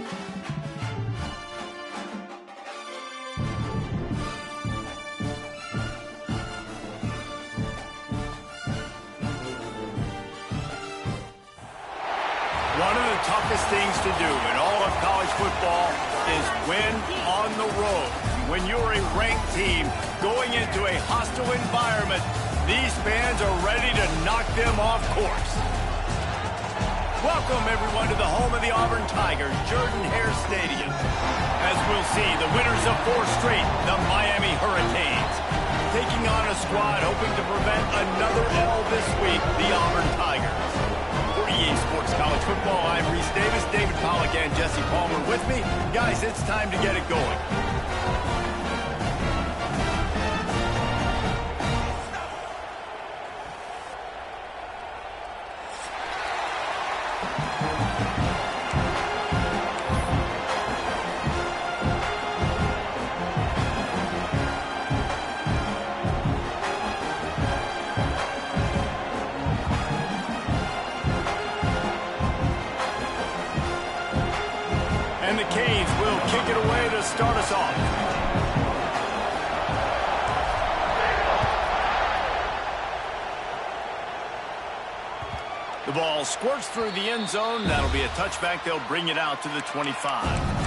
One of the toughest things to do in all of college football is win on the road. When you're a ranked team going into a hostile environment, these fans are ready to knock them off course. Welcome, everyone, to the home of the Auburn Tigers, Jordan-Hare Stadium. As we'll see, the winners of 4 straight, the Miami Hurricanes, taking on a squad hoping to prevent another L this week, the Auburn Tigers. For EA Sports College Football, I'm Reese Davis, David Pollack, and Jesse Palmer with me. Guys, it's time to get it going. And the Canes will kick it away to start us off. The ball squirts through the end zone. That'll be a touchback. They'll bring it out to the 25.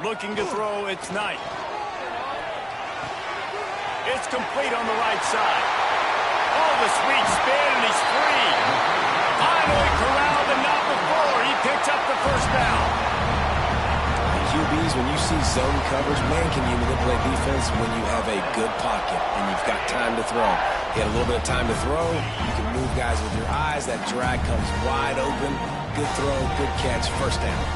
Looking to throw, it's Knight. It's complete on the right side. Oh, the sweet spin, and he's free. Finally corralled, and not before. He picks up the first down. QBs, when you see zone coverage, man, can you manipulate defense when you have a good pocket and you've got time to throw? You had a little bit of time to throw. You can move guys with your eyes. That drag comes wide open. Good throw, good catch, first down.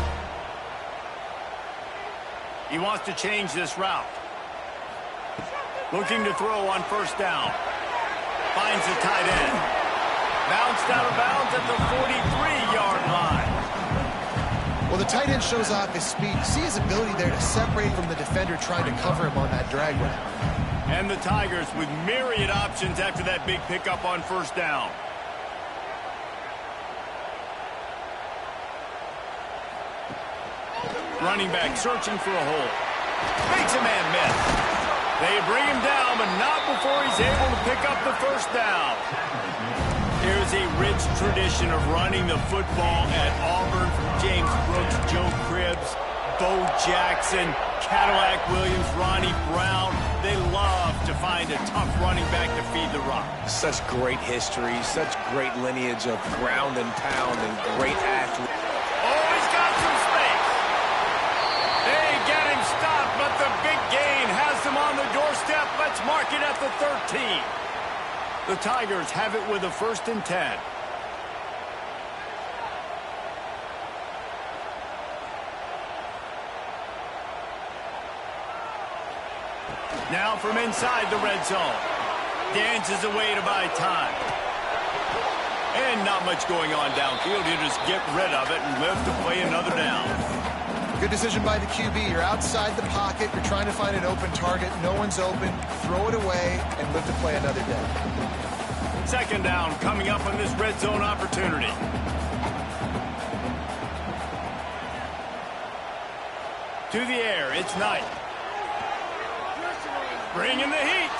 He wants to change this route. Looking to throw on first down. Finds the tight end. Bounced out of bounds at the 43-yard line. Well, the tight end shows off his speed. See his ability there to separate from the defender trying to cover him on that drag route. And the Tigers with myriad options after that big pickup on first down. Running back searching for a hole. Makes a man miss. They bring him down, but not before he's able to pick up the first down. Here's a rich tradition of running the football at Auburn from James Brooks, Joe Cribbs, Bo Jackson, Cadillac Williams, Ronnie Brown. They love to find a tough running back to feed the rock. Such great history, such great lineage of ground and pound and great athlete. Oh, he's got some space. They get him stopped, but the big gain has him on the doorstep. Let's mark it at the 13. The Tigers have it with a 1st and 10. Now from inside the red zone. Dances away to buy time. And not much going on downfield. You just get rid of it and live to play another down. Good decision by the QB. You're outside the pocket. You're trying to find an open target. No one's open. Throw it away and live to play another day. 2nd down coming up on this red zone opportunity. To the air, it's Knight. Bringing the heat.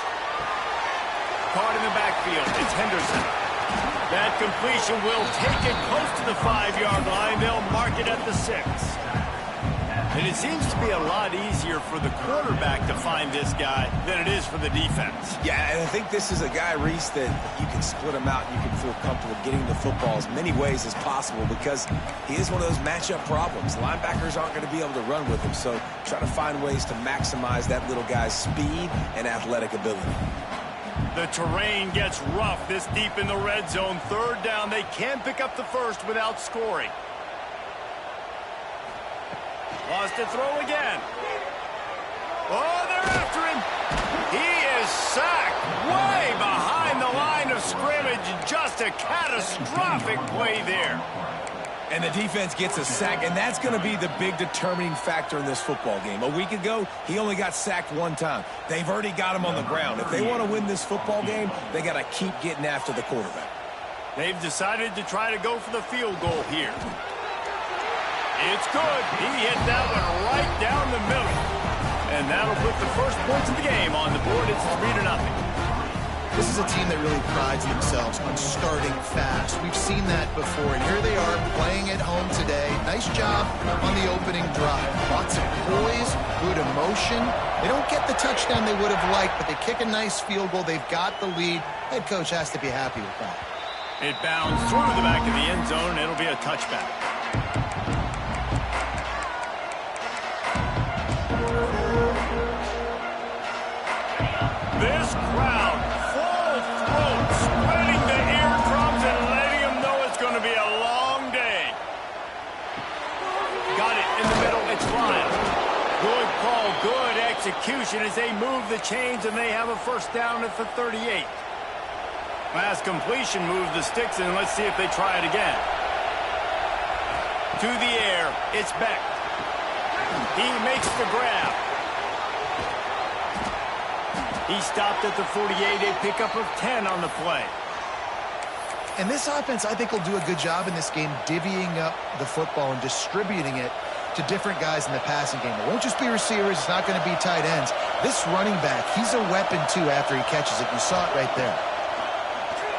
Caught in the backfield, it's Henderson. That completion will take it close to the 5-yard line. They'll mark it at the 6. And it seems to be a lot easier for the quarterback to find this guy than it is for the defense. Yeah, and I think this is a guy, Reese, that you can split him out and you can feel comfortable getting the football as many ways as possible because he is one of those matchup problems. Linebackers aren't going to be able to run with him, so try to find ways to maximize that little guy's speed and athletic ability. The terrain gets rough this deep in the red zone. 3rd down, they can pick up the 1st without scoring. Wants to throw again. Oh, they're after him. He is sacked way behind the line of of scrimmage, just a catastrophic play there. And the defense gets a sack, and that's going to be the big determining factor in this football game. A week ago, he only got sacked one time. They've already got him on the ground. If they want to win this football game, they got to keep getting after the quarterback. They've decided to try to go for the field goal here. It's good. He hit that one right down the middle. And that'll put the first points of the game on the board. It's 3-0. This is a team that really prides themselves on starting fast. We've seen that before, and here they are playing at home today. Nice job on the opening drive. Lots of poise, good emotion. They don't get the touchdown they would have liked, but they kick a nice field goal. They've got the lead. Head coach has to be happy with that. It bounds through the back of the end zone. It'll be a touchback. This crowd, full throat, spreading the eardrums and letting them know it's going to be a long day. Got it in the middle. It's flying. Good call, good execution as they move the chains, and they have a first down at the 38. Pass completion moves the sticks, and let's see if they try it again. To the air, it's Beck. He makes the grab. He stopped at the 48, a pickup of 10 on the play. And this offense, I think, will do a good job in this game divvying up the football and distributing it to different guys in the passing game. It won't just be receivers. It's not going to be tight ends. This running back, he's a weapon, too, after he catches it. You saw it right there.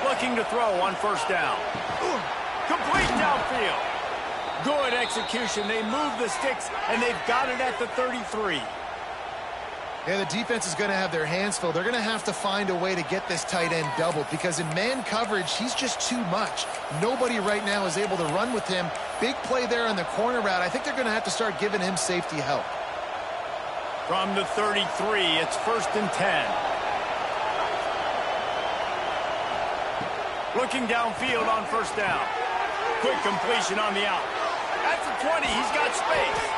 Looking to throw on first down. Complete downfield. Good execution. They move the sticks, and they've got it at the 33. Yeah, the defense is going to have their hands full. They're going to have to find a way to get this tight end doubled because in man coverage, he's just too much. Nobody right now is able to run with him. Big play there on the corner route. I think they're going to have to start giving him safety help. From the 33, it's 1st and 10. Looking downfield on first down. Quick completion on the out. At the 20, he's got space.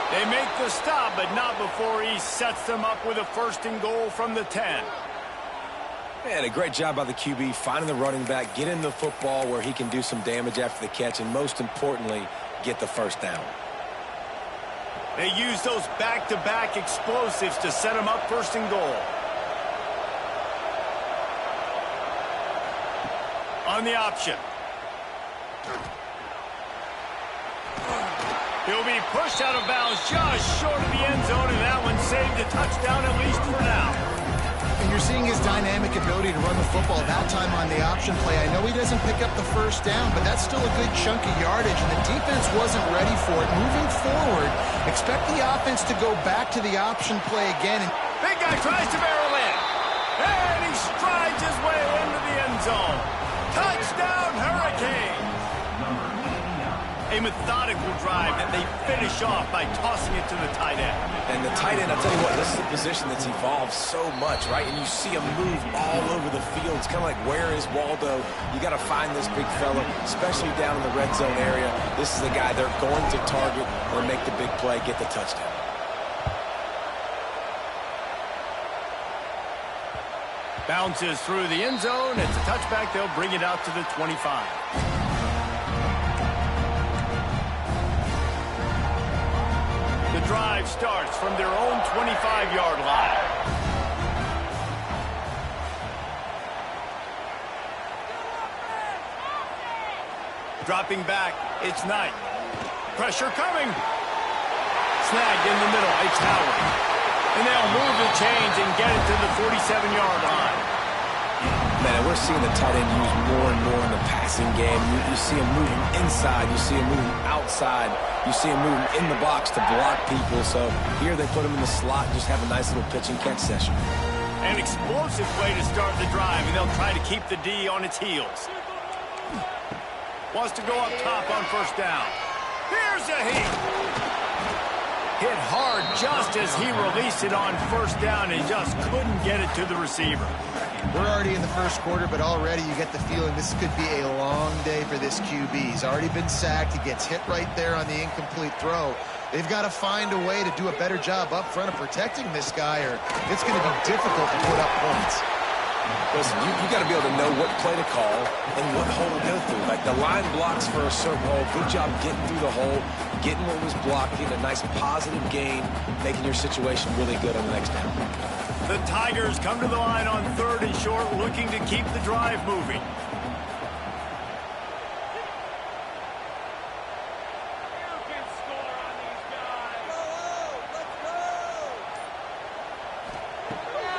They make the stop, but not before he sets them up with a 1st and goal from the 10. Man, a great job by the QB, finding the running back, getting the football where he can do some damage after the catch, and most importantly, get the first down. They use those back-to-back explosives to set them up 1st and goal. On the option. He'll be pushed out of bounds just short of the end zone, and that one saved a touchdown at least for now. And you're seeing his dynamic ability to run the football that time on the option play. I know he doesn't pick up the first down, but that's still a good chunk of yardage, and the defense wasn't ready for it. Moving forward, expect the offense to go back to the option play again. Big guy tries to barrel in, and he strides his way into the end zone. Touchdown, Hurricanes! A methodical drive that they finish off by tossing it to the tight end. And the tight end, I'll tell you what, this is a position that's evolved so much, right? And you see him move all over the field. It's kind of like, where is Waldo? You got to find this big fella, especially down in the red zone area. This is the guy they're going to target or make the big play, get the touchdown. Bounces through the end zone. It's a touchback. They'll bring it out to the 25. The drive starts from their own 25-yard line. Dropping back, it's Knight. Pressure coming. Snagged in the middle, it's Howard. And they'll move the chains and get it to the 47-yard line. Man, we're seeing the tight end used more and more in the passing game. You see him moving inside. You see him moving outside. You see him moving in the box to block people. So here they put him in the slot and just have a nice little pitch and catch session. An explosive play to start the drive, and they'll try to keep the D on its heels. Wants to go up top on first down. Here's a heat. Hit hard just as he released it on first down and just couldn't get it to the receiver. We're already in the first quarter, but already you get the feeling this could be a long day for this QB. He's already been sacked. He gets hit right there on the incomplete throw. They've got to find a way to do a better job up front of protecting this guy, or it's going to be difficult to put up points. Listen, you got to be able to know what play to call and what hole to go through. Like the line blocks for a certain hole. Good job getting through the hole, getting what was blocked, getting a nice positive gain, making your situation really good on the next down. The Tigers come to the line on 3rd and short, looking to keep the drive moving.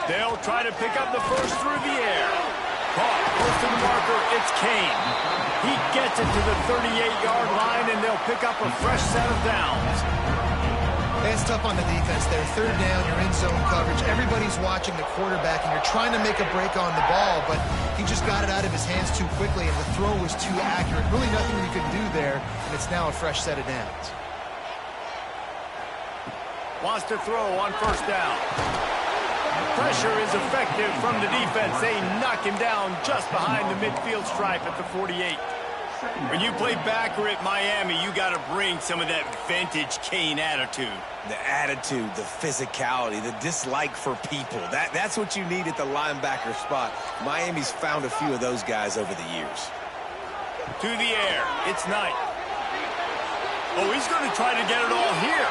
They'll try to pick up the first through the air. Caught close to the marker, it's Kane. He gets it to the 38-yard line, and they'll pick up a fresh set of downs. It's tough on the defense there. 3rd down, you're in zone coverage. Everybody's watching the quarterback, and you're trying to make a break on the ball, but he just got it out of his hands too quickly, and the throw was too accurate. Really nothing you can do there, and it's now a fresh set of downs. Wants to throw on 1st down. Pressure is effective from the defense. They knock him down just behind the midfield stripe at the 48. When you play backer at Miami, you got to bring some of that vintage Kane attitude. The attitude, the physicality, the dislike for people. That's what you need at the linebacker spot. Miami's found a few of those guys over the years. To the air. It's Knight. Oh, he's going to try to get it all here.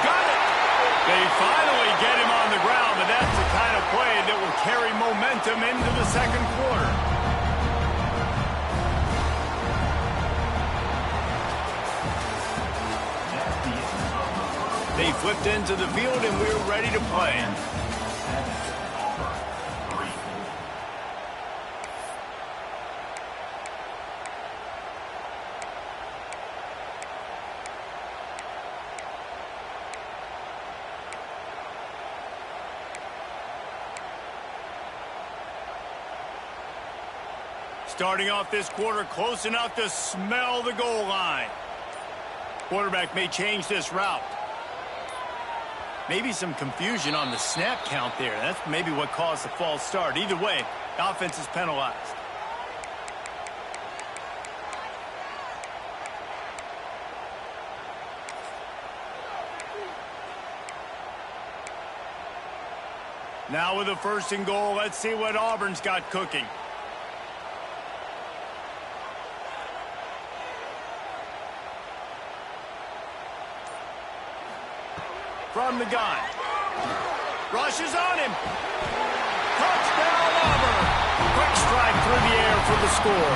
Got it. They finally get him on the ground, but that's the kind of play that will carry momentum into the 2nd quarter. They flipped into the field, and we're ready to play. Starting off this quarter close enough to smell the goal line. Quarterback may change this route. Maybe some confusion on the snap count there. That's maybe what caused the false start. Either way, the offense is penalized. Now with a 1st and goal, let's see what Auburn's got cooking. From the gun. Rushes on him. Touchdown, Auburn. Quick strike through the air for the score.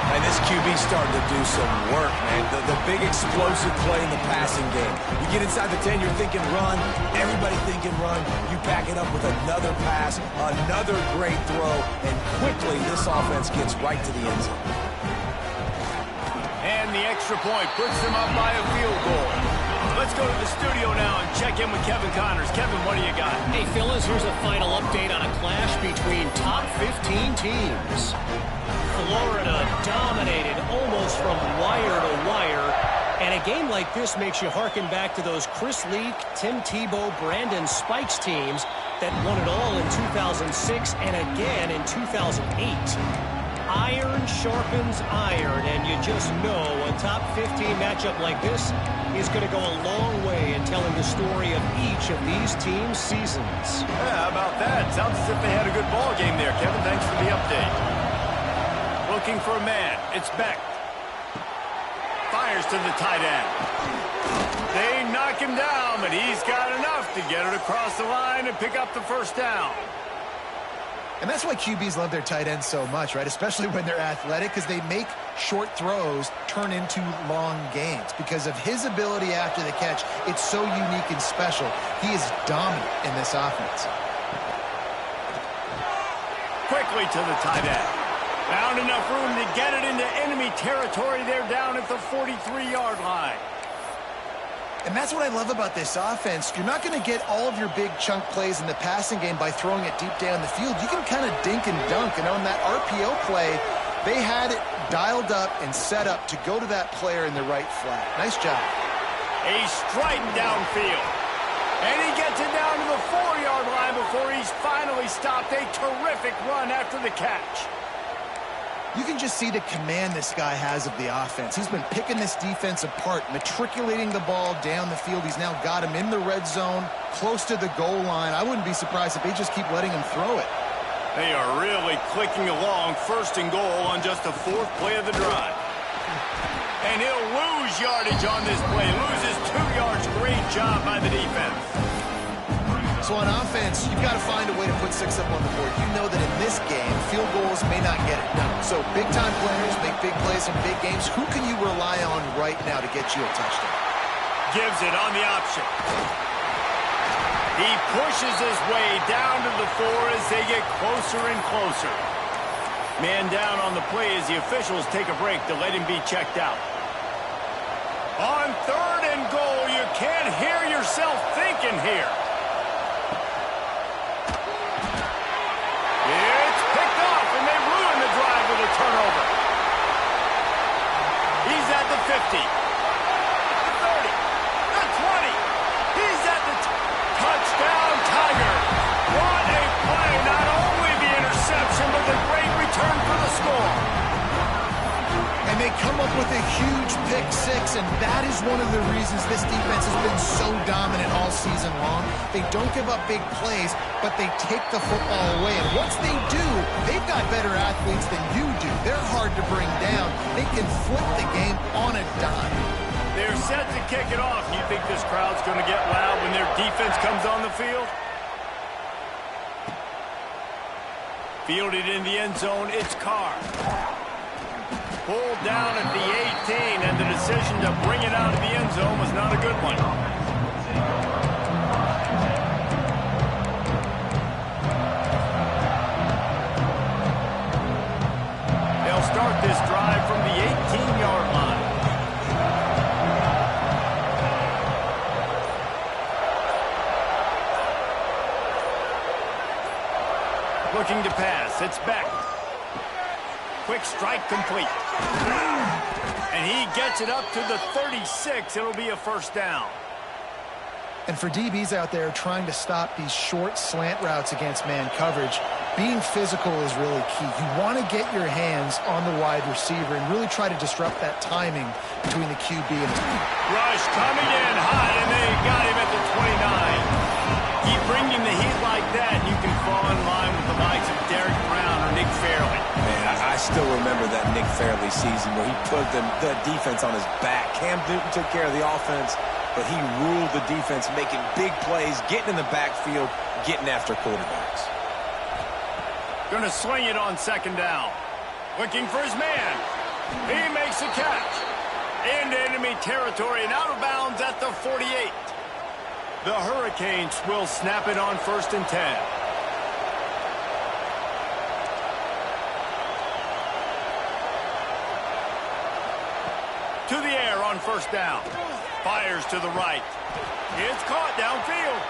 And this QB's starting to do some work, man. The big explosive play in the passing game. You get inside the 10, you're thinking run. Everybody thinking run. You back it up with another pass, another great throw, and quickly this offense gets right to the end zone. And the extra point puts them up by a field goal. Let's go to the studio now and check in with Kevin Connors. Kevin, what do you got? Hey, fellas, here's a final update on a clash between top 15 teams. Florida dominated almost from wire to wire. And a game like this makes you harken back to those Chris Leak, Tim Tebow, Brandon Spikes teams that won it all in 2006 and again in 2008. Iron sharpens iron, and you just know a top 15 matchup like this is going to go a long way in telling the story of each of these teams' seasons. Yeah, how about that? Sounds as if they had a good ball game there. Kevin, thanks for the update. Looking for a man. It's Beck. Fires to the tight end. They knock him down, but he's got enough to get it across the line and pick up the 1st down. And that's why QBs love their tight ends so much, right? Especially when they're athletic, because they make short throws turn into long gains. Because of his ability after the catch, it's so unique and special. He is dominant in this offense. Quickly to the tight end. Found enough room to get it into enemy territory. They're down at the 43-yard line. And that's what I love about this offense. You're not going to get all of your big chunk plays in the passing game by throwing it deep down the field. You can kind of dink and dunk. And on that RPO play, they had it dialed up and set up to go to that player in the right flat. Nice job. He's striding downfield. And he gets it down to the 4-yard line before he's finally stopped. A terrific run after the catch. You can just see the command this guy has of the offense. He's been picking this defense apart, matriculating the ball down the field. He's now got him in the red zone, close to the goal line. I wouldn't be surprised if they just keep letting him throw it. They are really clicking along, first and goal on just the 4th play of the drive. And he'll lose yardage on this play. Loses 2 yards. Great job by the defense. So on offense, you've got to find a way to put 6 up on the board. You know that in this game, field goals may not get it done. So big-time players make big plays in big games. Who can you rely on right now to get you a touchdown? Gives it on the option. He pushes his way down to the 4 as they get closer and closer. Man down on the play as the officials take a break to let him be checked out. On 3rd and goal, you can't hear yourself thinking here. It's picked off, and they ruin the drive with a turnover. He's at the 50. The 30. The 20. He's at the touchdown, Tiger. What a play. Not only the interception, but the great return for the score. And they come up with a huge pick-6, and that is one of the reasons this defense has been so dominant all season long. They don't give up big plays, but they take the football away. And once they do, they've got better athletes than you do. They're hard to bring down. They can flip the game on a dime. They're set to kick it off. You think this crowd's going to get loud when their defense comes on the field? Fielded in the end zone, it's Carr. Pulled down at the 18, and the decision to bring it out of the end zone was not a good one. They'll start this drive from the 18-yard line. Looking to pass, it's Beck. Quick strike complete. And he gets it up to the 36. It'll be a first down. And for DBs out there trying to stop these short slant routes against man coverage, being physical is really key. You want to get your hands on the wide receiver and really try to disrupt that timing between the QB and the Rush coming in hot, and they got him at the 29. Keep bringing the heat like that, and you can fall in line with the likes of Derek Brown or Nick Fairley. Man, I still remember that Nick Fairley season where he put the defense on his back. Cam Newton took care of the offense, but he ruled the defense, making big plays, getting in the backfield, getting after quarterbacks. Going to swing it on 2nd down. Looking for his man. He makes a catch. Into enemy territory and out of bounds at the 48. The Hurricanes will snap it on 1st and 10. To the air on 1st down. Fires to the right. It's caught downfield.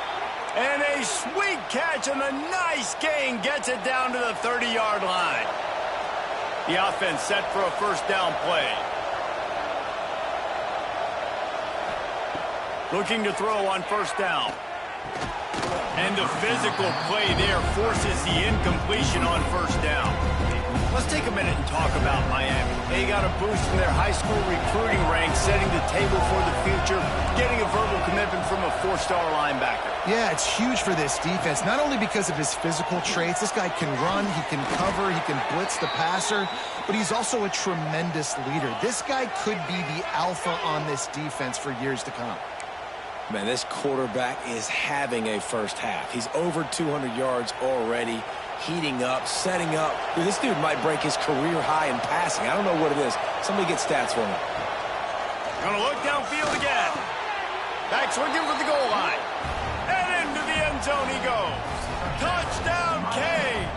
And a sweet catch and a nice gain gets it down to the 30-yard line. The offense set for a first down play. Looking to throw on 1st down. And the physical play there forces the incompletion on 1st down. Let's take a minute and talk about Miami. They got a boost from their high school recruiting ranks, setting the table for the future, getting a verbal commitment from a 4-star linebacker. Yeah, it's huge for this defense, not only because of his physical traits. This guy can run, he can cover, he can blitz the passer, but he's also a tremendous leader. This guy could be the alpha on this defense for years to come. Man, this quarterback is having a first half. He's over 200 yards already, heating up, setting up. Dude, this dude might break his career high in passing. I don't know what it is. Somebody get stats for me. Gonna look downfield again. Back swinging for the goal line. And into the end zone he goes. Touchdown, Canes.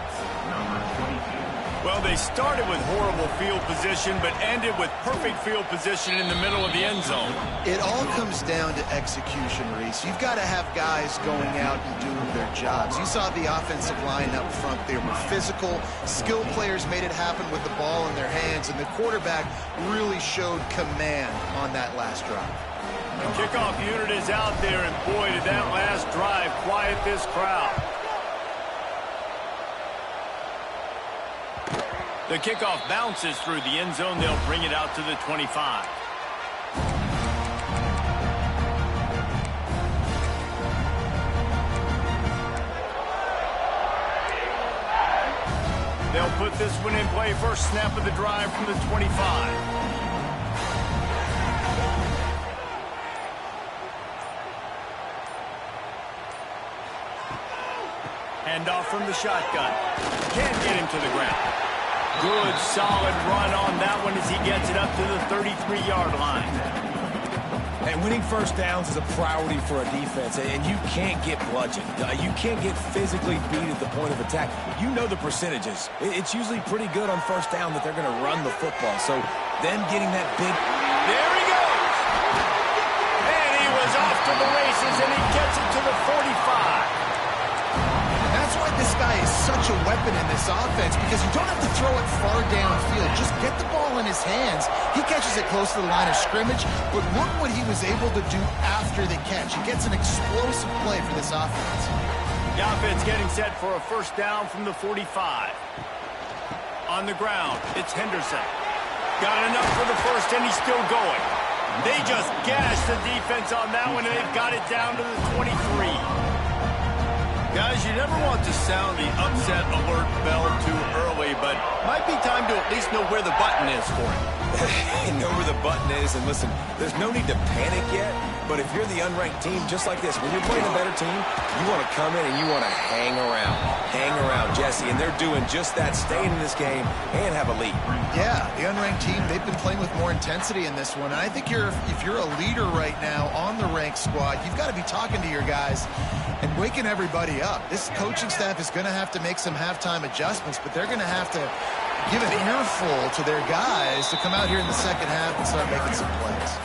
Well, they started with horrible field position, but ended with perfect field position in the middle of the end zone. It all comes down to execution, Reese. You've got to have guys going out and doing their jobs. You saw the offensive line up front. They were physical. Skilled players made it happen with the ball in their hands, and the quarterback really showed command on that last drive. The kickoff unit is out there, and boy, did that last drive quiet this crowd. The kickoff bounces through the end zone. They'll bring it out to the 25. They'll put this one in play. First snap of the drive from the 25. Handoff from the shotgun. Can't get him to the ground. Good, solid run on that one as he gets it up to the 33-yard line. And winning first downs is a priority for a defense, and you can't get bludgeoned. You can't get physically beat at the point of attack. You know the percentages. It's usually pretty good on first down that they're going to run the football. So them getting that big... There he goes! And he was off to the races, and he gets it to the 45. That's why this guy is such a weapon in this offense, because you don't have to throw it far downfield. Just get the ball in his hands. He catches it close to the line of scrimmage, but look what he was able to do after the catch. He gets an explosive play for this offense. The offense getting set for a first down from the 45. On the ground, it's Henderson. Got enough for the first, and he's still going. They just gashed the defense on that one, and they've got it down to the 23. Guys, you never want to sound the upset alert bell too early, but might be time to at least know where the button is for it. Know where the button is, and listen, there's no need to panic yet, but if you're the unranked team, just like this, when you're playing a better team, you want to come in and you want to hang around. Hang around, Jesse, and they're doing just that, staying in this game and have a lead. Yeah, the unranked team, they've been playing with more intensity in this one, and I think if you're a leader right now on the ranked squad, you've got to be talking to your guys and waking everybody up. This coaching staff is going to have to make some halftime adjustments, but they're going to have to give an earful to their guys to come out here in the second half and start making some plays.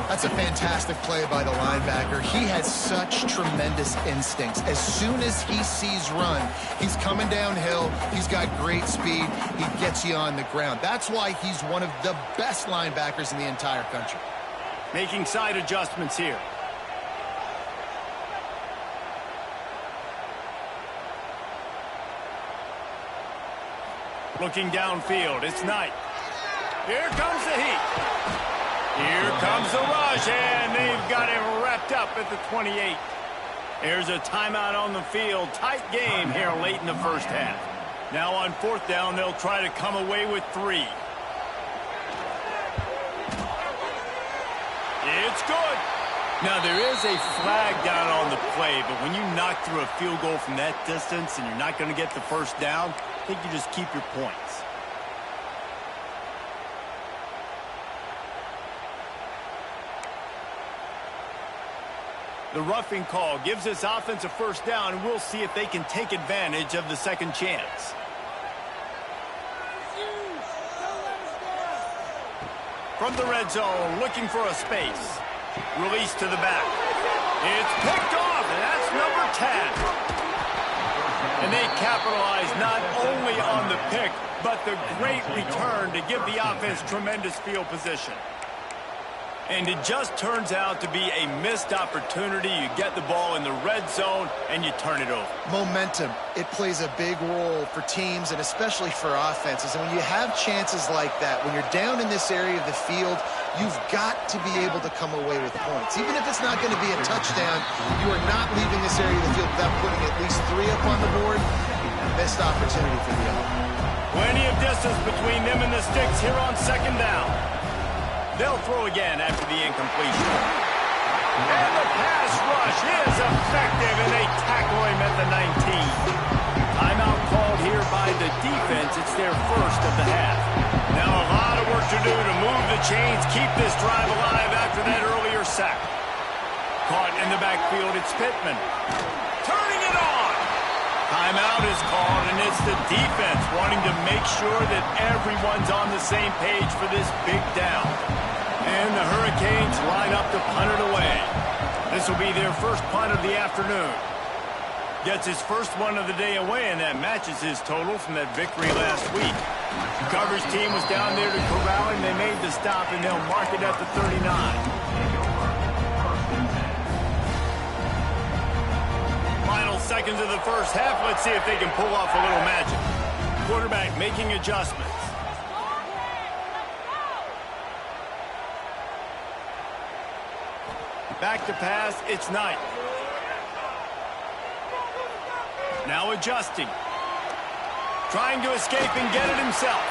That's a fantastic play by the linebacker. He has such tremendous instincts. As soon as he sees run, he's coming downhill. He's got great speed. He gets you on the ground. That's why he's one of the best linebackers in the entire country. Making side adjustments here. Looking downfield, it's Knight. Here comes the heat. Here comes the rush, and they've got it wrapped up at the 28. There's a timeout on the field. Tight game here late in the first half. Now on fourth down, they'll try to come away with 3. It's good. Now, there is a flag down on the play, but when you knock through a field goal from that distance and you're not going to get the first down, I think you just keep your points. The roughing call gives this offense a first down, and we'll see if they can take advantage of the second chance. From the red zone, looking for a space. Release to the back. It's picked off, and that's number 10. And they capitalize not only on the pick, but the great return to give the offense tremendous field position. And it just turns out to be a missed opportunity. You get the ball in the red zone, and you turn it over. Momentum, it plays a big role for teams and especially for offenses. And when you have chances like that, when you're down in this area of the field, you've got to be able to come away with points. Even if it's not going to be a touchdown, you are not leaving this area of the field without putting at least 3 up on the board. Missed opportunity for the offense. Plenty of distance between them and the sticks here on second down. They'll throw again after the incompletion. And the pass rush is effective, and they tackle him at the 19. Timeout called here by the defense. It's their first of the half. Now a lot of work to do to move the chains, keep this drive alive after that earlier sack. Caught in the backfield, it's Pittman. Turning it on. Timeout is called, and it's the defense wanting to make sure that everyone's on the same page for this big down. And the Hurricanes line up to punt it away. This will be their first punt of the afternoon. Gets his first one of the day away, and that matches his total from that victory last week. The coverage team was down there to corral him. They made the stop, and they'll mark it at the 39. Final seconds of the first half. Let's see if they can pull off a little magic. quarterback making adjustments. Back to pass, it's Knight. Now adjusting. Trying to escape and get it himself.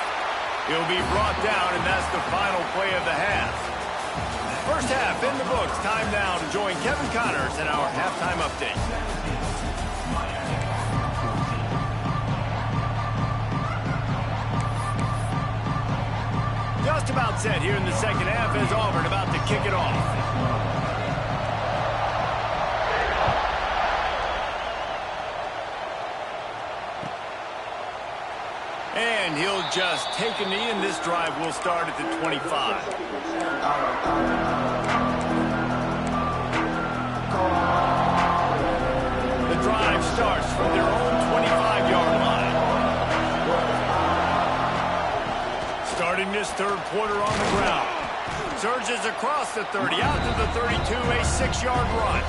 He'll be brought down, and that's the final play of the half. First half in the books. Time now to join Kevin Connors in our halftime update. Just about set here in the second half as Auburn about to kick it off. And he'll just take a knee, and this drive will start at the 25. The drive starts from their own 25-yard line. Starting this third quarter on the ground. Surges across the 30, out to the 32, a 6-yard run.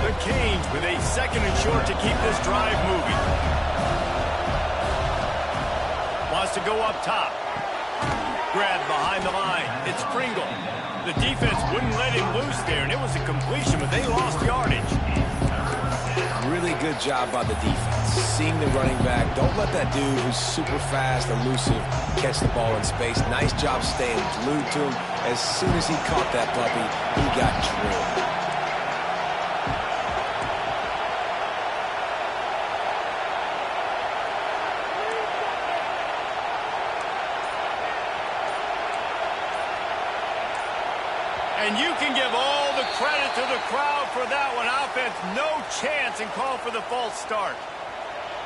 The Canes with a second and short to keep this drive moving. Wants to go up top. Grab behind the line. It's Pringle. The defense wouldn't let him loose there, and it was a completion, but they lost yardage. Really good job by the defense. Seeing the running back. Don't let that dude who's super fast, elusive, catch the ball in space. Nice job staying glued to him. As soon as he caught that puppy, he got drilled. And you can give all the credit to the crowd for that one. Offense, no chance, and call for the false start.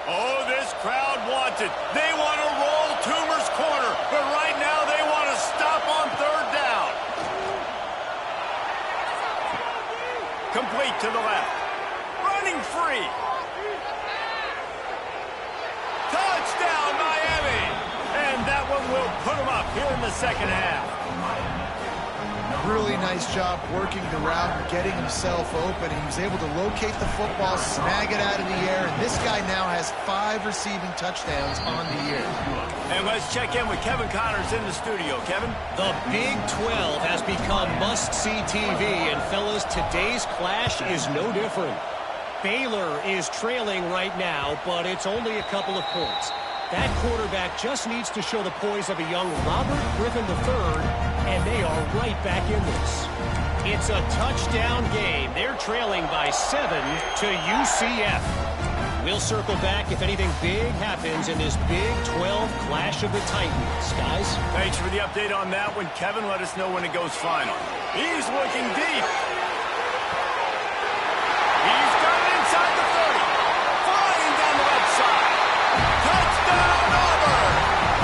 Oh, this crowd wants it. They want to roll Toomer's corner, but right now they want to stop on third down. Complete to the left. Running free. Touchdown, Miami. And that one will put them up here in the second half. Really nice job working the route and getting himself open. He was able to locate the football, snag it out of the air, and this guy now has 5 receiving touchdowns on the year. And let's check in with Kevin Connors in the studio. Kevin? The Big 12 has become must-see TV, and fellas, today's clash is no different. Baylor is trailing right now, but it's only a couple of points. That quarterback just needs to show the poise of a young Robert Griffin III, and they are right back in this. It's a touchdown game. They're trailing by 7 to UCF. We'll circle back if anything big happens in this Big 12 clash of the Titans. Guys? Thanks for the update on that one. Kevin, let us know when it goes final. He's looking deep. He's got it inside the 30. Flying down the left side. Touchdown, Auburn!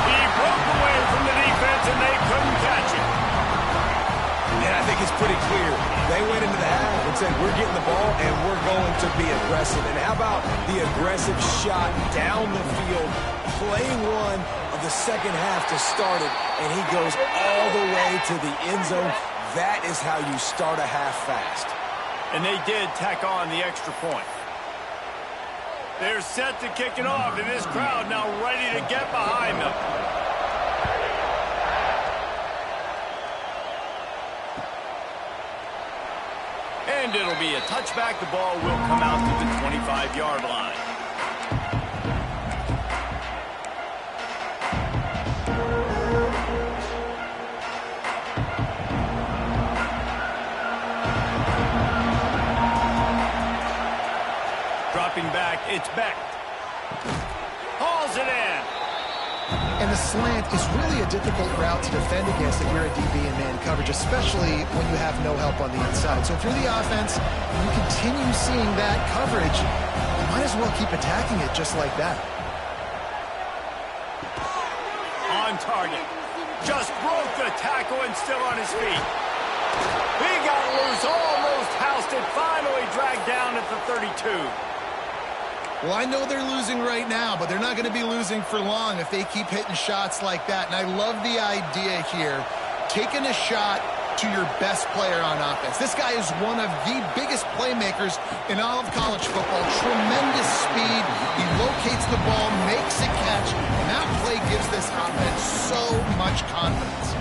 He broke away from the defense, and they couldn't catch him. And I think it's pretty clear. They went into the half and said, we're getting the ball, and we're going to be aggressive. And how about the aggressive shot down the field, playing one of the second half to start it, and he goes all the way to the end zone. That is how you start a half fast. And they did tack on the extra point. They're set to kick it off, and this crowd now ready to get behind them. And it'll be a touchback. The ball will come out to the 25-yard line. Dropping back, it's Beck. Hauls it in. And the slant is really a difficult route to defend against if you're a DB in man coverage, especially when you have no help on the inside. So if you're the offense and you continue seeing that coverage, you might as well keep attacking it just like that. On target. Just broke the tackle and still on his feet. He got loose, almost housed it, finally dragged down at the 32. Well, I know they're losing right now, but they're not going to be losing for long if they keep hitting shots like that. And I love the idea here. Taking a shot, to your best player on offense. This guy is one of the biggest playmakers in all of college football. Tremendous speed. He locates the ball, makes a catch, and that play gives this offense so much confidence.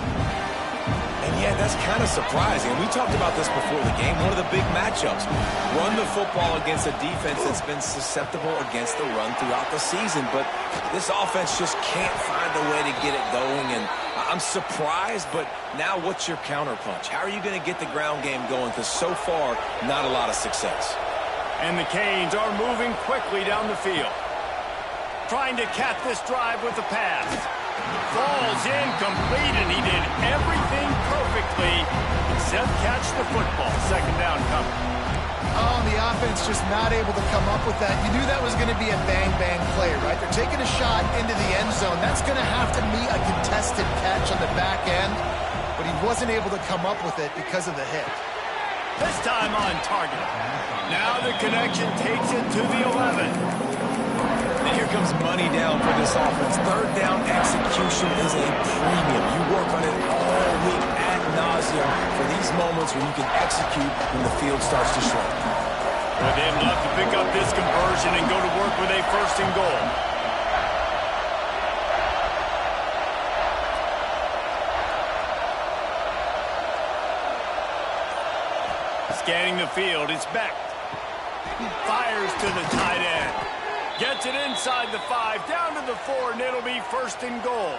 And yeah, that's kind of surprising. We talked about this before the game. One of the big matchups. Run the football against a defense that's been susceptible against the run throughout the season. But this offense just can't find a way to get it going. And I'm surprised, but now what's your counterpunch? How are you going to get the ground game going? Because so far, not a lot of success. And the Canes are moving quickly down the field. Trying to cap this drive with a pass. Falls incomplete, and he did everything perfectly except catch the football. Second down coming. Oh, the offense just not able to come up with that. You knew that was going to be a bang-bang play, right? They're taking a shot into the end zone. That's going to have to be a contested catch on the back end, but he wasn't able to come up with it because of the hit. This time on target. Now the connection takes it to the 11. And here comes money down for this offense. Third down execution is a premium. You work on it all week ad nauseum for these moments when you can execute when the field starts to shrink. Well, they'd love to pick up this conversion and go to work with a first and goal. Scanning the field, it's Beck. Fires to the tight end. Gets it inside the 5, down to the 4, and it'll be first and goal.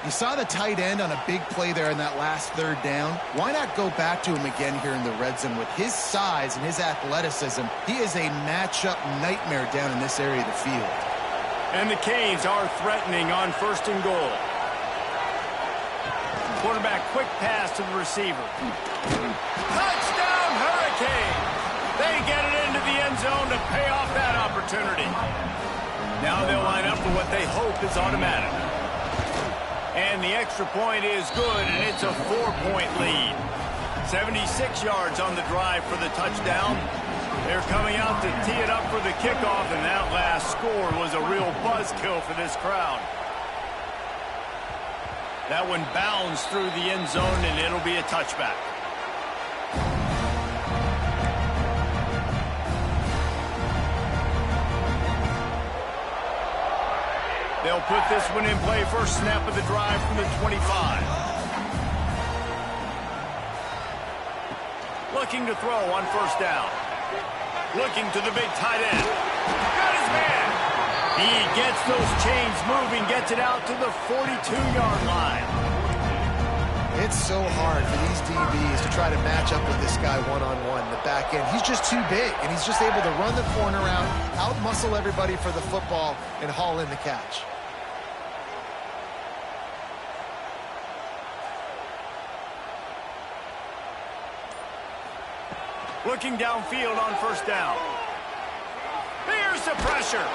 You saw the tight end on a big play there in that last third down. Why not go back to him again here in the red zone? With his size and his athleticism, he is a matchup nightmare down in this area of the field. And the Canes are threatening on first and goal. Quarterback quick pass to the receiver. Touchdown, Hurricane! They get it into the end zone to pay off that opportunity. Now they'll line up for what they hope is automatic. And the extra point is good, and it's a 4-point lead. 76 yards on the drive for the touchdown. They're coming out to tee it up for the kickoff, and that last score was a real buzzkill for this crowd. That one bounds through the end zone, and it'll be a touchback. They'll put this one in play first snap of the drive from the 25. Looking to throw on first down. Looking to the big tight end. Got his man. He gets those chains moving, gets it out to the 42-yard line. It's so hard for these DBs to try to match up with this guy one-on-one in the back end. He's just too big, and he's just able to run the corner out, out-muscle everybody for the football, and haul in the catch. Looking downfield on first down. Here's the pressure.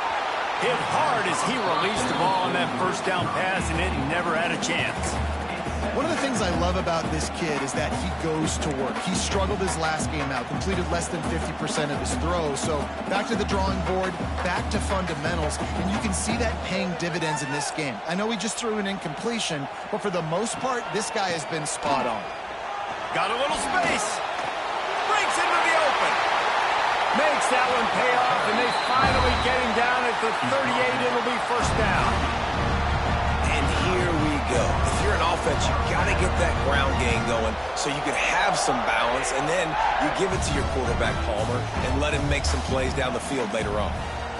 Hit hard as he released the ball on that first down pass, and it never had a chance. One of the things I love about this kid is that he goes to work. He struggled his last game out, completed less than 50% of his throws. So back to the drawing board, back to fundamentals, and you can see that paying dividends in this game. I know he just threw an incompletion, but for the most part, this guy has been spot on. Got a little space. Breaks into the open. Makes that one pay off, and they finally get him down at the 38. It'll be first down. And here we go. If you're an offense, you got to get that ground game going so you can have some balance, and then you give it to your quarterback, Palmer, and let him make some plays down the field later on.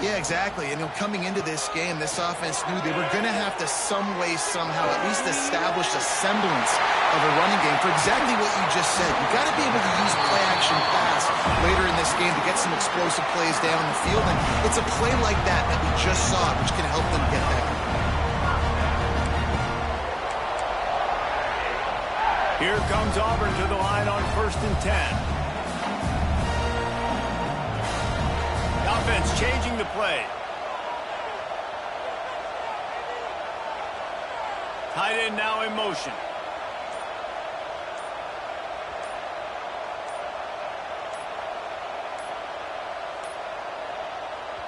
Yeah, exactly. And coming into this game, this offense knew they were going to have to some way, somehow, at least establish a semblance of a running game for exactly what you just said. You got to be able to use play-action pass later in this game to get some explosive plays down the field. And it's a play like that that we just saw, which can help them get that. Here comes Auburn to the line on 1st and 10. Offense changing the play. Tight end now in motion.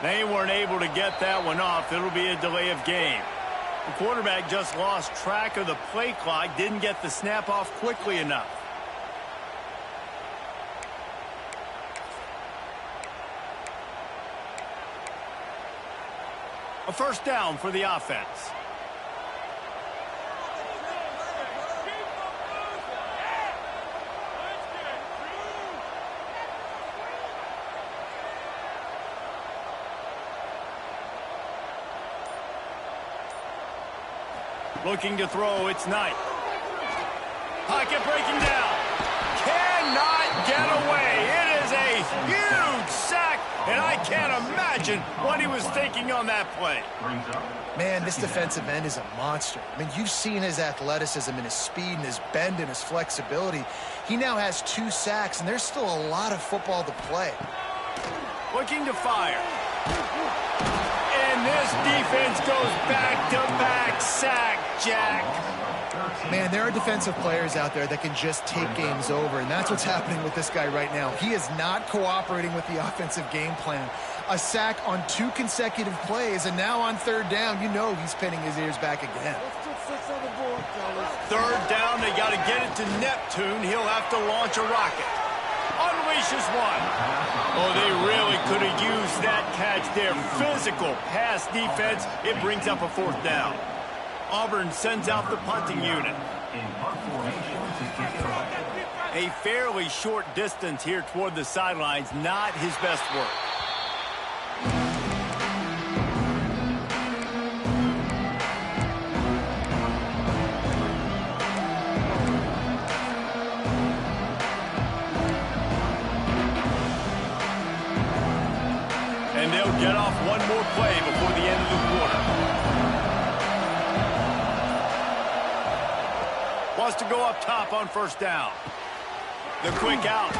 They weren't able to get that one off. It'll be a delay of game. The quarterback just lost track of the play clock, didn't get the snap off quickly enough. A first down for the offense. Looking to throw, it's Knight. Pocket breaking down. Cannot get away. It is a huge sack, and I can't imagine what he was thinking on that play. Man, this defensive end is a monster. I mean, you've seen his athleticism and his speed and his bend and his flexibility. He now has 2 sacks, and there's still a lot of football to play. Looking to fire. And this defense goes back-to-back sack, Jack. Man, there are defensive players out there that can just take games over, and that's what's happening with this guy right now. He is not cooperating with the offensive game plan. A sack on 2 consecutive plays, and now on 3rd down, you know he's pinning his ears back again. 3rd down, they got to get it to Neptune. He'll have to launch a rocket. Unleashes one. Oh, they really could have used that catch there. Physical pass defense. It brings up a 4th down. Auburn sends out the punting unit. A fairly short distance here toward the sidelines. Not his best work. And they'll get off one more play before the end of the quarter. Wants to go up top on 1st down. The quick out.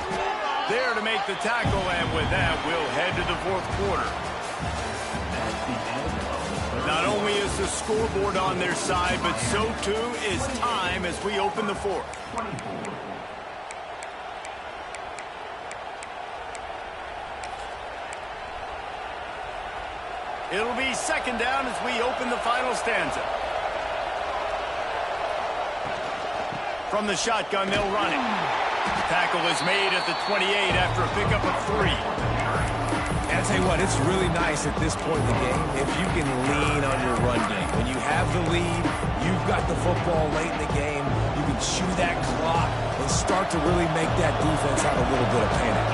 There to make the tackle, and with that, we'll head to the 4th quarter. Not only is the scoreboard on their side, but so too is time as we open the 4th. It'll be 2nd down as we open the final stanza. From the shotgun, they'll run it. Tackle is made at the 28 after a pickup of 3. And I'll tell you what, it's really nice at this point in the game if you can lean on your run game. When you have the lead, you've got the football late in the game, you can chew that clock and start to really make that defense have a little bit of panic.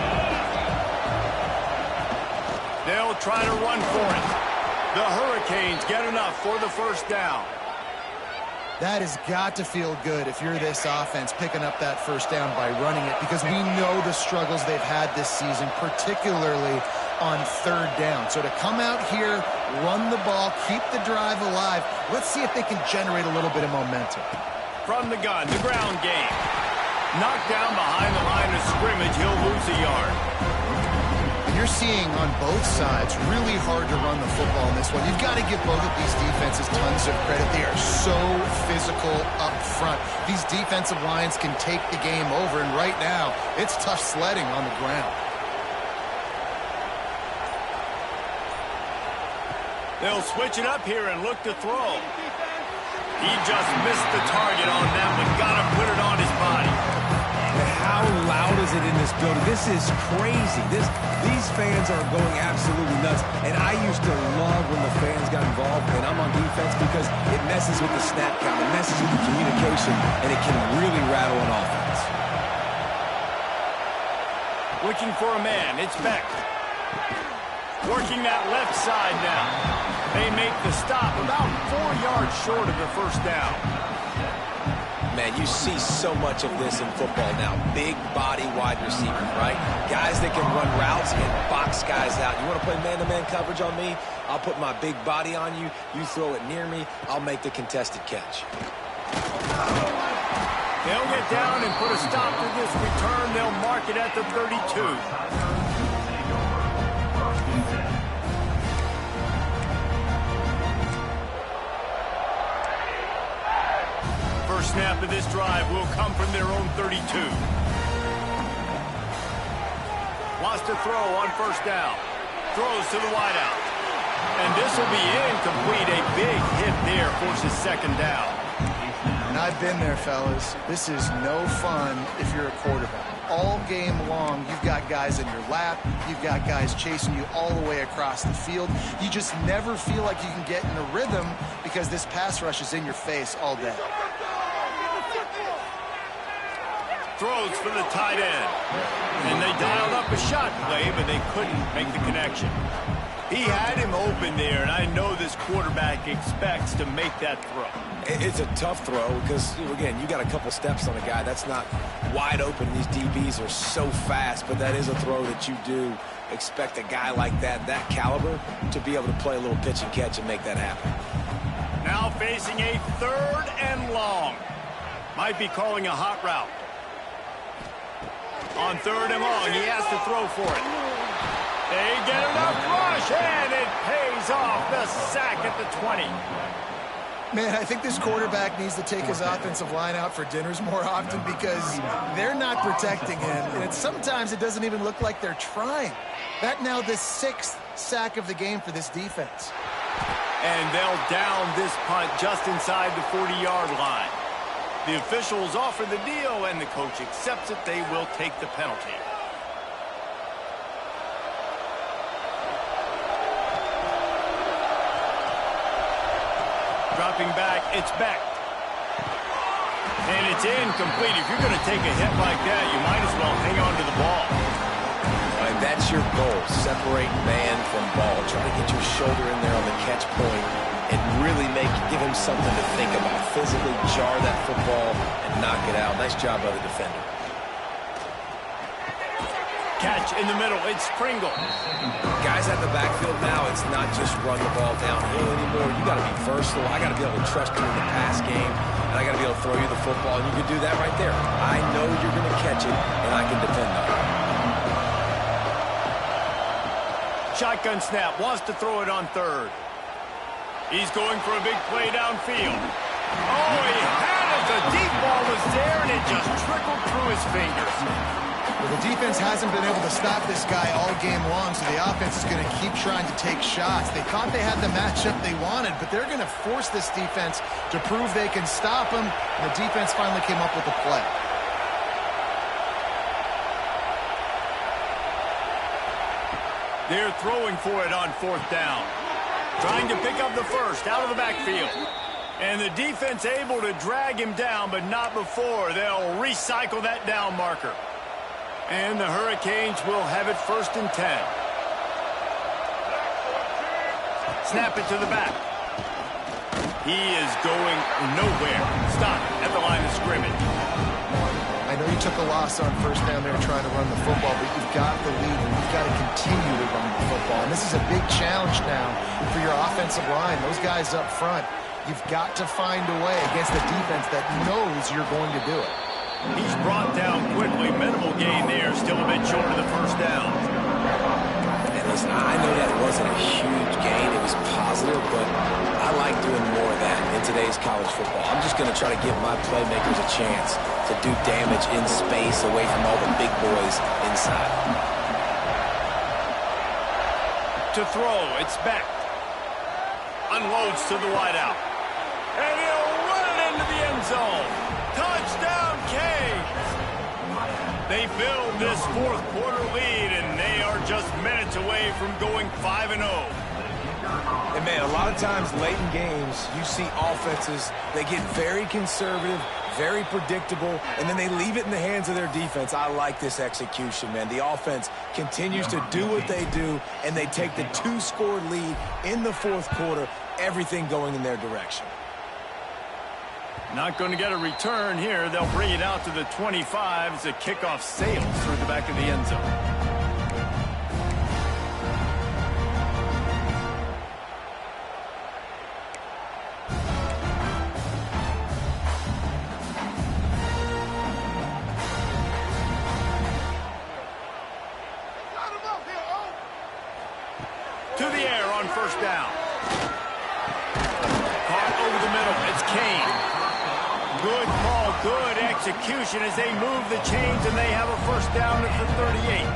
They'll try to run for it. The Hurricanes get enough for the 1st down. That has got to feel good if you're this offense picking up that 1st down by running it, because we know the struggles they've had this season, particularly on 3rd down. So to come out here, run the ball, keep the drive alive, let's see if they can generate a little bit of momentum. From the gun, the ground game. Knocked down behind the line of scrimmage, he'll lose a yard. You're seeing on both sides really hard to run the football in this one. You've got to give both of these defenses tons of credit. They are so physical up front. These defensive lines can take the game over, and right now, it's tough sledding on the ground. They'll switch it up here and look to throw. He just missed the target on that one. Got to put it on his body. How loud is it in this building? This is crazy. These fans are going absolutely nuts. And I used to love when the fans got involved, and I'm on defense, because it messes with the snap count, it messes with the communication, and it can really rattle an offense. Looking for a man, it's Beck. Working that left side now. They make the stop about 4 yards short of the 1st down. Man, you see so much of this in football now. Big body wide receivers, right? Guys that can run routes and box guys out. You want to play man-to-man coverage on me? I'll put my big body on you. You throw it near me, I'll make the contested catch. They'll get down and put a stop to this return. They'll mark it at the 32. First snap of this drive will come from their own 32. Wants to throw on 1st down. Throws to the wideout. And this will be incomplete. A big hit there forces second down. And I've been there, fellas. This is no fun if you're a quarterback. All game long, you've got guys in your lap. You've got guys chasing you all the way across the field. You just never feel like you can get in a rhythm because this pass rush is in your face all day. Throws for the tight end. And they dialed up a shot play, but they couldn't make the connection. He had him open there, and I know this quarterback expects to make that throw. It's a tough throw because, again, you got a couple steps on a guy. That's not wide open. These DBs are so fast, but that is a throw that you do expect a guy like that caliber, to be able to play a little pitch and catch and make that happen. Now facing a 3rd and long. Might be calling a hot route. On 3rd and long, he has to throw for it. They get enough rush, and it pays off. The sack at the 20. Man, I think this quarterback needs to take his offensive line out for dinners more often because they're not protecting him. And sometimes it doesn't even look like they're trying. That now the 6th sack of the game for this defense. And they'll down this punt just inside the 40-yard line. The officials offer the deal, and the coach accepts it. They will take the penalty. Dropping back, it's Beck. And it's incomplete. If you're going to take a hit like that, you might as well hang on to the ball. Right, that's your goal. Separate man from ball. Try to get your shoulder in there on the catch point and really give him something to think about. Physically jar that football and knock it out. Nice job by the defender. Catch in the middle. It's Pringle. Guys at the backfield now, it's not just run the ball downhill anymore. You got to be versatile. I got to be able to trust you in the pass game, and I got to be able to throw you the football, and you can do that right there. I know you're going to catch it, and I can depend on it. Shotgun snap. Wants to throw it on 3rd. He's going for a big play downfield. Oh, he had it. The deep ball was there, and it just trickled through his fingers. Well, the defense hasn't been able to stop this guy all game long, so the offense is going to keep trying to take shots. They thought they had the matchup they wanted, but they're going to force this defense to prove they can stop him. And the defense finally came up with a play. They're throwing for it on 4th down. Trying to pick up the first out of the backfield. And the defense able to drag him down, but not before. They'll recycle that down marker. And the Hurricanes will have it 1st and 10. Snap it to the back. He is going nowhere. Stop at the line of scrimmage. I know you took a loss on 1st down there trying to run the football, but you've got the lead, and you've got to continue to run the football. And this is a big challenge now for your offensive line. Those guys up front, you've got to find a way against a defense that knows you're going to do it. He's brought down quickly. Minimal gain there. Still a bit short of the 1st down. And listen, I know that wasn't a huge gain. It was positive, but I like doing more of that in today's college football. I'm just going to try to give my playmakers a chance to do damage in space away from all the big boys inside. To throw, it's Beck. Unloads to the wideout. And he'll run it into the end zone. Touchdown, Canes! They build this 4th quarter lead, and they are just minutes away from going 5-0. And, man, a lot of times late in games, you see offenses, they get very conservative, very predictable, and then they leave it in the hands of their defense. I like this execution, man. The offense continues to do what they do, and they take the 2-score lead in the 4th quarter, everything going in their direction. Not going to get a return here. They'll bring it out to the 25 as the kickoff sails through the back of the end zone. To the air on 1st down. Caught over the middle. It's Kane. Good call, good execution as they move the chains, and they have a 1st down at the 38.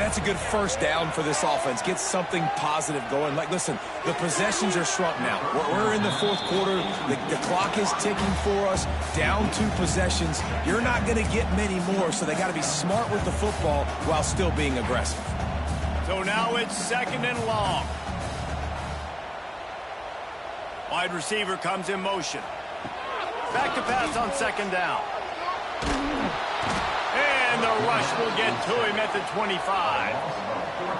That's a good first down for this offense. Get something positive going. Like, listen, the possessions are shrunk now. We're in the fourth quarter. The clock is ticking for us. Down 2 possessions. You're not going to get many more, so they got to be smart with the football while still being aggressive. So now it's 2nd and long. Wide receiver comes in motion. Back to pass on 2nd down. And the rush will get to him at the 25.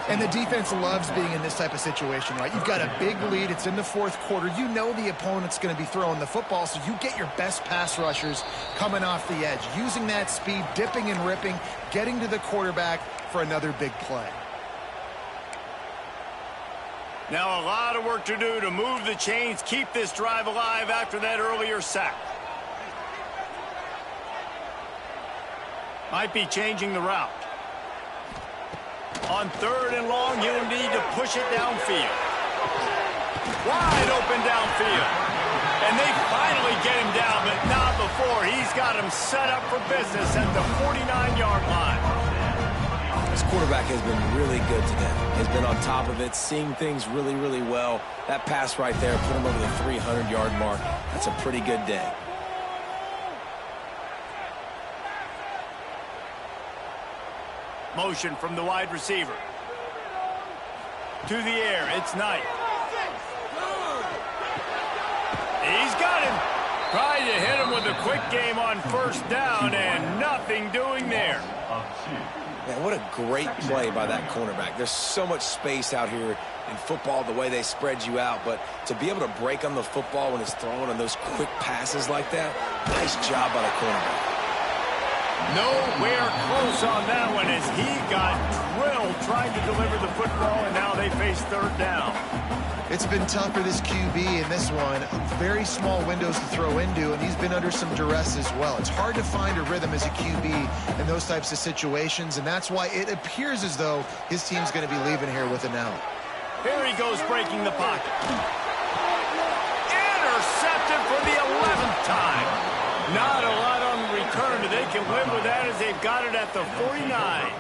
And the defense loves being in this type of situation, right? You've got a big lead. It's in the fourth quarter. You know the opponent's going to be throwing the football, so you get your best pass rushers coming off the edge, using that speed, dipping and ripping, getting to the quarterback for another big play. Now a lot of work to do to move the chains, keep this drive alive after that earlier sack. Might be changing the route. On 3rd and long, you'll need to push it downfield. Wide open downfield. And they finally get him down, but not before. He's got him set up for business at the 49-yard line. This quarterback has been really good today. Has been on top of it, seeing things really, really well. That pass right there put him over the 300-yard mark. That's a pretty good day. Motion from the wide receiver. To the air, it's Knight. He's got him. Trying to hit him with a quick game on 1st down, and nothing doing there. Man, what a great play by that cornerback. There's so much space out here in football, the way they spread you out, but to be able to break on the football when it's thrown on those quick passes like that, nice job by the cornerback. Nowhere close on that one as he got drilled trying to deliver the football, and now they face 3rd down. It's been tough for this QB in this one. Very small windows to throw into, and he's been under some duress as well. It's hard to find a rhythm as a QB in those types of situations, and that's why it appears as though his team's going to be leaving here with an out. Here he goes breaking the pocket. Intercepted for the 11th time. Not a lot on the return, but they can live with that as they've got it at the 49.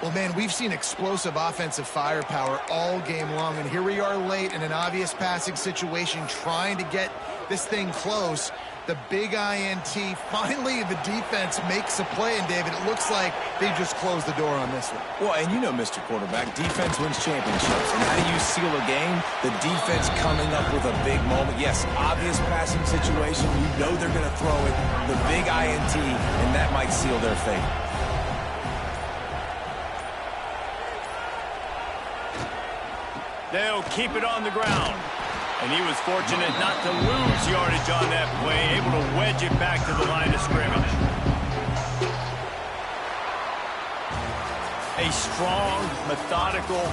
Well, man, we've seen explosive offensive firepower all game long, and here we are late in an obvious passing situation trying to get this thing close. The big INT, finally the defense makes a play, and David, it looks like they just closed the door on this one. Well, and you know, Mr. Quarterback, defense wins championships. And how do you seal a game? The defense coming up with a big moment. Yes, obvious passing situation. You know they're going to throw it. The big INT, and that might seal their fate. They'll keep it on the ground. And he was fortunate not to lose yardage on that play, able to wedge it back to the line of scrimmage. A strong, methodical,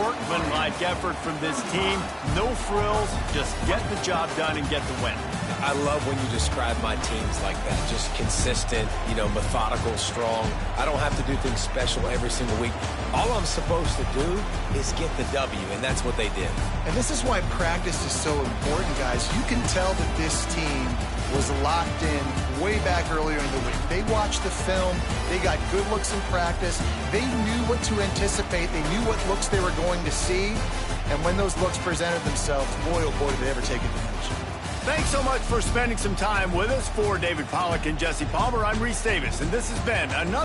workmanlike effort from this team. No frills, just get the job done and get the win. I love when you describe my teams like that. Just consistent, methodical, strong. I don't have to do things special every single week. All I'm supposed to do is get the W, and that's what they did. And this is why practice is so important, guys. You can tell that this team was locked in way back earlier in the week. They watched the film. They got good looks in practice. They knew what to anticipate. They knew what looks they were going to see. And when those looks presented themselves, boy, oh boy, did they ever take advantage. Thanks so much for spending some time with us. For David Pollack and Jesse Palmer, I'm Reese Davis, and this has been another